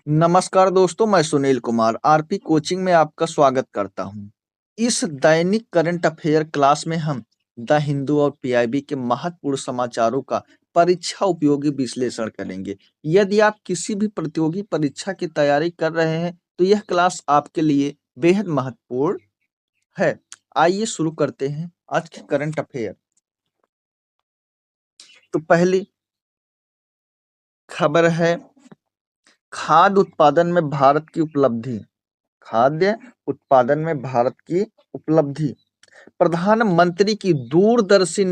नमस्कार दोस्तों, मैं सुनील कुमार आरपी कोचिंग में आपका स्वागत करता हूं। इस दैनिक करंट अफेयर क्लास में हम द हिंदू और पीआईबी के महत्वपूर्ण समाचारों का परीक्षा उपयोगी विश्लेषण करेंगे। यदि आप किसी भी प्रतियोगी परीक्षा की तैयारी कर रहे हैं तो यह क्लास आपके लिए बेहद महत्वपूर्ण है। आइए शुरू करते हैं आज के करंट अफेयर। तो पहली खबर है खाद्य उत्पादन में भारत की उपलब्धि। खाद्य उत्पादन में भारत की उपलब्धि। प्रधानमंत्री की दूरदर्शी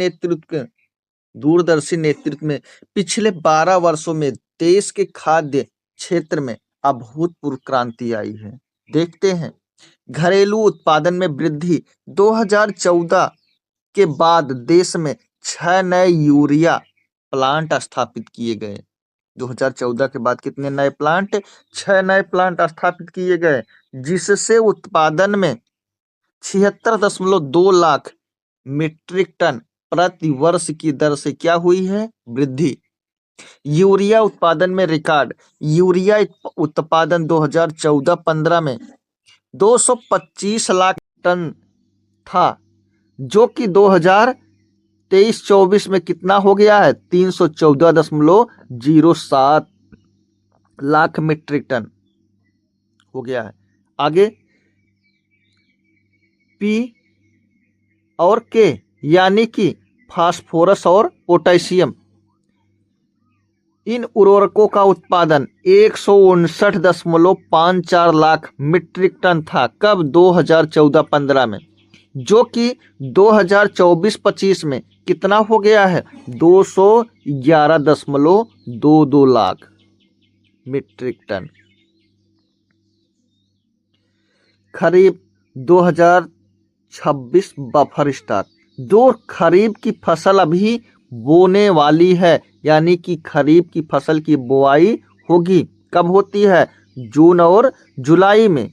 नेतृत्व में पिछले 12 वर्षों में देश के खाद्य क्षेत्र में अभूतपूर्व क्रांति आई है। देखते हैं घरेलू उत्पादन में वृद्धि। 2014 के बाद देश में 6 नए यूरिया प्लांट स्थापित किए गए। 2014 के बाद कितने नए प्लांट? 6 नए प्लांट स्थापित किए गए, जिससे उत्पादन में 76.2 लाख मीट्रिक टन प्रति वर्ष की दर से क्या हुई है? वृद्धि। यूरिया उत्पादन में रिकॉर्ड। यूरिया उत्पादन 2014-15 में 225 लाख टन था, जो कि 2023-24 में कितना हो गया है? 314.07 लाख मीट्रिक टन हो गया है। आगे पी और के यानी कि फास्फोरस और पोटेशियम, इन उर्वरकों का उत्पादन 159.54 लाख मीट्रिक टन था। कब? 2014-15 में, जो कि 2024-25 में कितना हो गया है? 211.22 लाख मीट्रिक टन। खरीफ 2026 बफर स्टॉक। जो खरीफ की फसल अभी बोने वाली है, यानी कि खरीफ की फसल की बुआई होगी, कब होती है? जून और जुलाई में।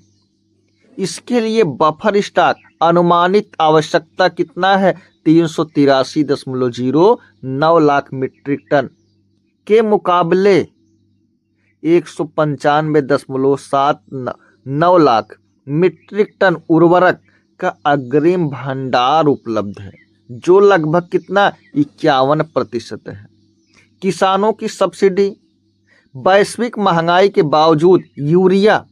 इसके लिए बफर स्टॉक अनुमानित आवश्यकता कितना है? 383.09 लाख मीट्रिक टन के मुकाबले 195.79 लाख मीट्रिक टन उर्वरक का अग्रिम भंडार उपलब्ध है, जो लगभग कितना? 51% है। किसानों की सब्सिडी। वैश्विक महंगाई के बावजूद यूरिया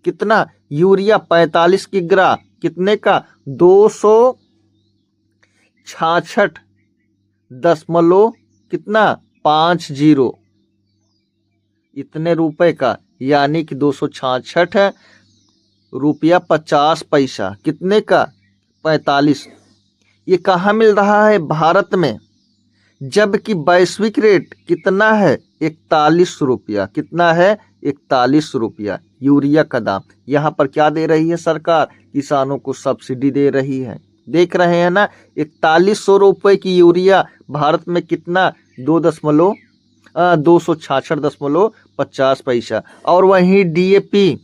कितना? यूरिया 45 किग्रा कितने का? 266 दशमलव कितना? 50 इतने रुपए का, यानी कि 266 रुपया 50 पैसा। कितने का? 45। ये कहाँ मिल रहा है? भारत में। जबकि वैश्विक रेट कितना है? 41 रुपया। कितना है? 41 रुपया यूरिया का दाम। यहाँ पर क्या दे रही है सरकार? किसानों को सब्सिडी दे रही है। देख रहे हैं ना, 4100 रुपये की यूरिया भारत में कितना? 266.50 पैसा। और वहीं डीएपी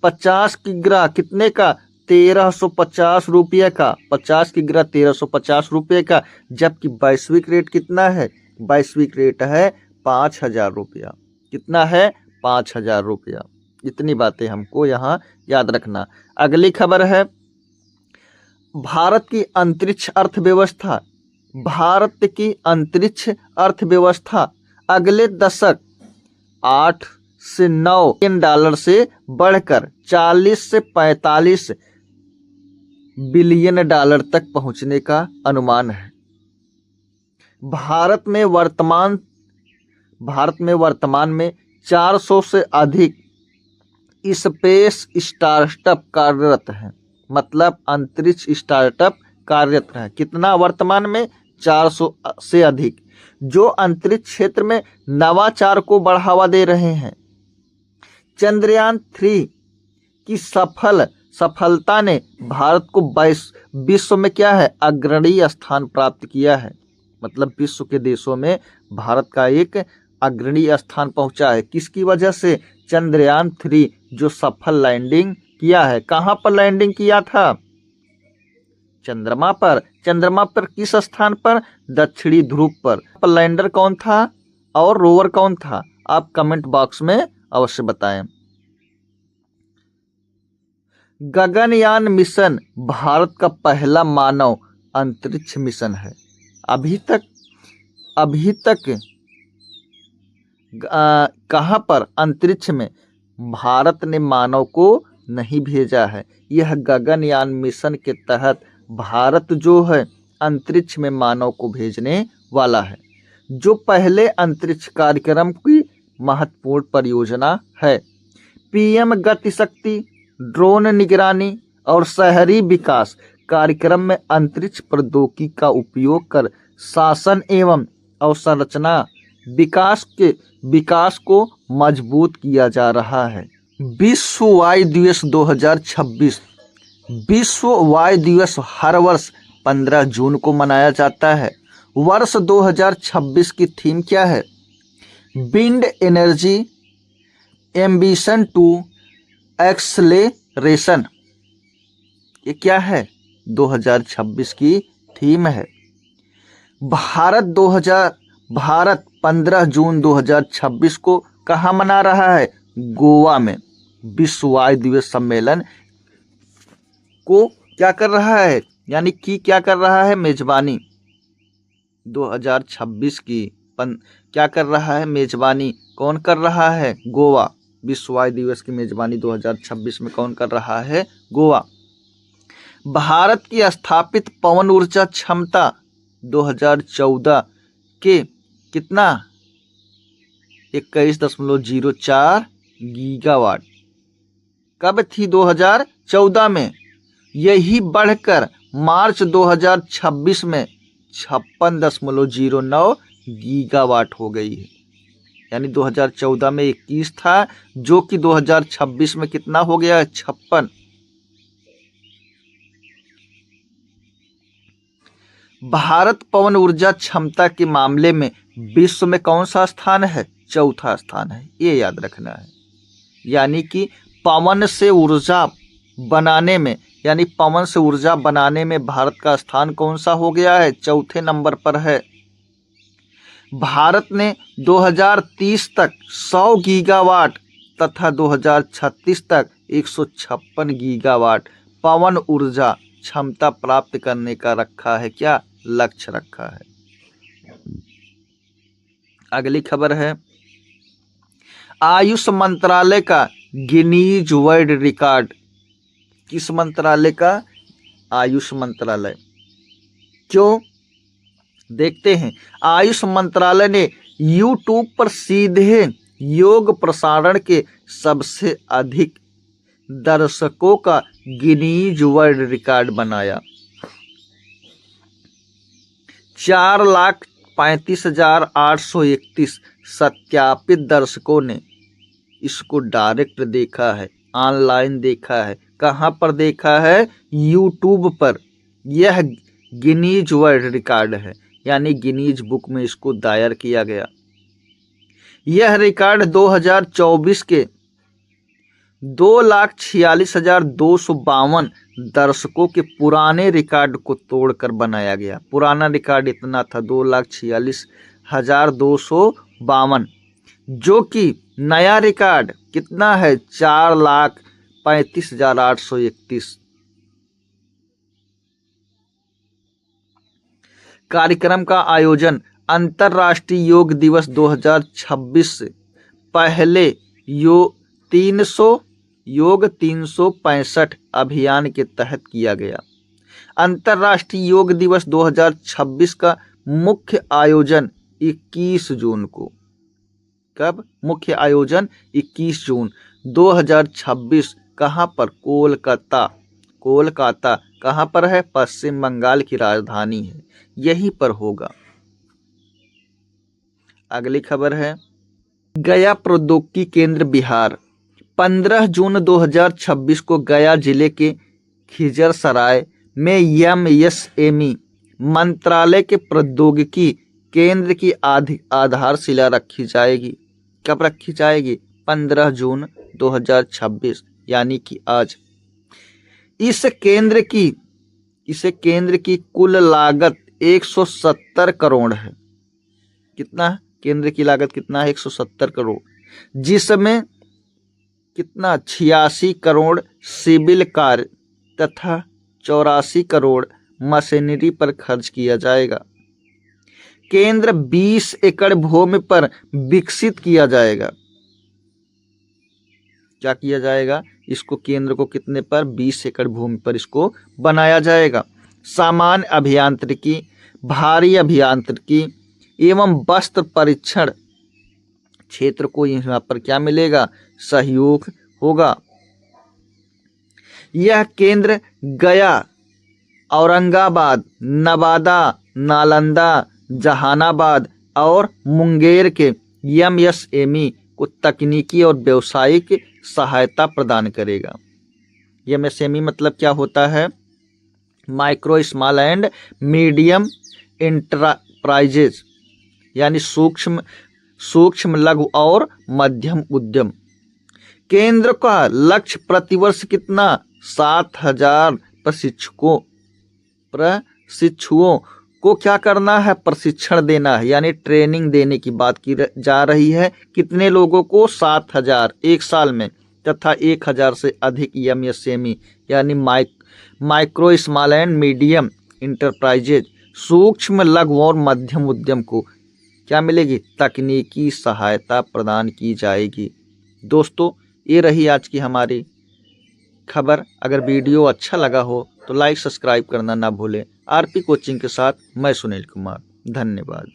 50 किग्रा कितने का? 1350 रुपये का। 50 किग्रा 1350 रुपये का। जबकि वैश्विक रेट कितना है? वैश्विक रेट है 5000 रुपया। कितना है? 5000 रुपया। इतनी बातें हमको यहाँ याद रखना। अगली खबर है भारत की अंतरिक्ष अर्थव्यवस्था। भारत की अंतरिक्ष अर्थव्यवस्था अगले दशक 8 से 9 बिलियन डॉलर से बढ़कर 40 से 45 बिलियन डॉलर तक पहुंचने का अनुमान है। भारत में वर्तमान में 400 से अधिक स्पेस स्टार्टअप कार्यरत हैं। मतलब अंतरिक्ष स्टार्टअप कार्यरत है। कितना वर्तमान में? 400 से अधिक, जो अंतरिक्ष क्षेत्र में नवाचार को बढ़ावा दे रहे हैं। चंद्रयान 3 की सफलता ने भारत को विश्व में क्या है? अग्रणी स्थान प्राप्त किया है। मतलब विश्व के देशों में भारत का एक अग्रणी स्थान पहुंचा है। किसकी वजह से? चंद्रयान 3 जो सफल लैंडिंग किया है। कहां पर लैंडिंग किया था? चंद्रमा पर। चंद्रमा पर किस स्थान पर? दक्षिणी ध्रुव पर। लैंडर कौन था और रोवर कौन था? आप कमेंट बॉक्स में अवश्य बताएं। गगनयान मिशन भारत का पहला मानव अंतरिक्ष मिशन है। अभी तक कहाँ पर अंतरिक्ष में भारत ने मानव को नहीं भेजा है। यह गगनयान मिशन के तहत भारत जो है अंतरिक्ष में मानव को भेजने वाला है, जो पहले अंतरिक्ष कार्यक्रम की महत्वपूर्ण परियोजना है। पीएम गति शक्ति, ड्रोन निगरानी और शहरी विकास कार्यक्रम में अंतरिक्ष प्रौद्योगिकी का उपयोग कर शासन एवं अवसंरचना विकास को मजबूत किया जा रहा है। विश्व वायु दिवस 2026। विश्व वायु दिवस हर वर्ष 15 जून को मनाया जाता है। वर्ष 2026 की थीम क्या है? Wind energy ambition to acceleration. ये क्या है? 2026 की थीम है। भारत 15 जून 2026 को कहाँ मना रहा है? गोवा में विश्व वायु दिवस सम्मेलन को क्या कर रहा है, यानी कि क्या कर रहा है? मेजबानी 2026 की क्या कर रहा है? मेजबानी कौन कर रहा है? गोवा। विश्व वायु दिवस की मेजबानी 2026 में कौन कर रहा है? गोवा। भारत की स्थापित पवन ऊर्जा क्षमता 2014 के कितना? 21.04 गीगावाट। कब थी? 2014 में। यही बढ़कर मार्च 2026 में 56.09 गीगावाट हो गई है। यानी 2014 में 21 था, जो कि 2026 में कितना हो गया? 56। भारत पवन ऊर्जा क्षमता के मामले में विश्व में कौन सा स्थान है? चौथा स्थान है। ये याद रखना है। यानी कि पवन से ऊर्जा बनाने में भारत का स्थान कौन सा हो गया है? चौथे नंबर पर है। भारत ने 2030 तक 100 गीगावाट तथा 2036 तक 156 गीगावाट पवन ऊर्जा क्षमता प्राप्त करने का रखा है क्या? लक्ष्य रखा है। अगली खबर है आयुष मंत्रालय का गिनीज वर्ल्ड रिकॉर्ड। किस मंत्रालय का? आयुष मंत्रालय। क्यों? देखते हैं। आयुष मंत्रालय ने यूट्यूब पर सीधे योग प्रसारण के सबसे अधिक दर्शकों का गिनीज वर्ल्ड रिकॉर्ड बनाया। 4,35,831 सत्यापित दर्शकों ने इसको डायरेक्ट देखा है, ऑनलाइन देखा है। कहाँ पर देखा है? यूट्यूब पर। यह गिनीज वर्ल्ड रिकॉर्ड है, यानी गिनीज बुक में इसको दायर किया गया। यह रिकॉर्ड 2024 के 2,46,252 दर्शकों के पुराने रिकॉर्ड को तोड़कर बनाया गया। पुराना रिकॉर्ड इतना था 2,46,252, जो कि नया रिकॉर्ड कितना है? 4,35,831। कार्यक्रम का आयोजन अंतर्राष्ट्रीय योग दिवस 2026 से पहले योग 365 अभियान के तहत किया गया। अंतर्राष्ट्रीय योग दिवस 2026 का मुख्य आयोजन 21 जून को। कब? मुख्य आयोजन 21 जून 2026। कहाँ पर? कोलकाता। कहाँ पर है? पश्चिम बंगाल की राजधानी है, यहीं पर होगा। अगली खबर है गया प्रौद्योगिकी केंद्र बिहार। 15 जून 2026 को गया जिले के खिजरसराय में एमएसएमई मंत्रालय के प्रौद्योगिकी केंद्र की आधारशिला रखी जाएगी। कब रखी जाएगी? 15 जून 2026, यानी कि आज। इस केंद्र की कुल लागत 170 करोड़ है। कितना? केंद्र की लागत कितना है? 170 करोड़, जिसमें कितना 86 करोड़ सिविल कार्य तथा 84 करोड़ मशीनरी पर खर्च किया जाएगा। केंद्र 20 एकड़ भूमि पर विकसित किया जाएगा। क्या किया जाएगा? इसको केंद्र को कितने पर? 20 एकड़ भूमि पर इसको बनाया जाएगा। सामान्य अभियांत्रिकी, भारी अभियांत्रिकी एवं वस्त्र परीक्षण क्षेत्र को यहाँ पर क्या मिलेगा? सहयोग होगा। यह केंद्र गया, औरंगाबाद, नवादा, नालंदा, जहानाबाद और मुंगेर के एमएसएमई को तकनीकी और व्यावसायिक सहायता प्रदान करेगा। एमएसएमई मतलब क्या होता है? Micro small and medium enterprises, यानी सूक्ष्म लघु और मध्यम उद्यम। केंद्र का लक्ष्य प्रतिवर्ष कितना? 7,000 प्रशिक्षुओं को क्या करना है? प्रशिक्षण देना है, यानी ट्रेनिंग देने की बात की जा रही है। कितने लोगों को? 7,000 एक साल में, तथा 1,000 से अधिक एमएसएमई यानी micro small and medium enterprises, सूक्ष्म लघु और मध्यम उद्यम को क्या मिलेगी? तकनीकी सहायता प्रदान की जाएगी। दोस्तों, ये रही आज की हमारी खबर। अगर वीडियो अच्छा लगा हो तो लाइक सब्सक्राइब करना ना भूलें। आरपी कोचिंग के साथ मैं सुनील कुमार। धन्यवाद।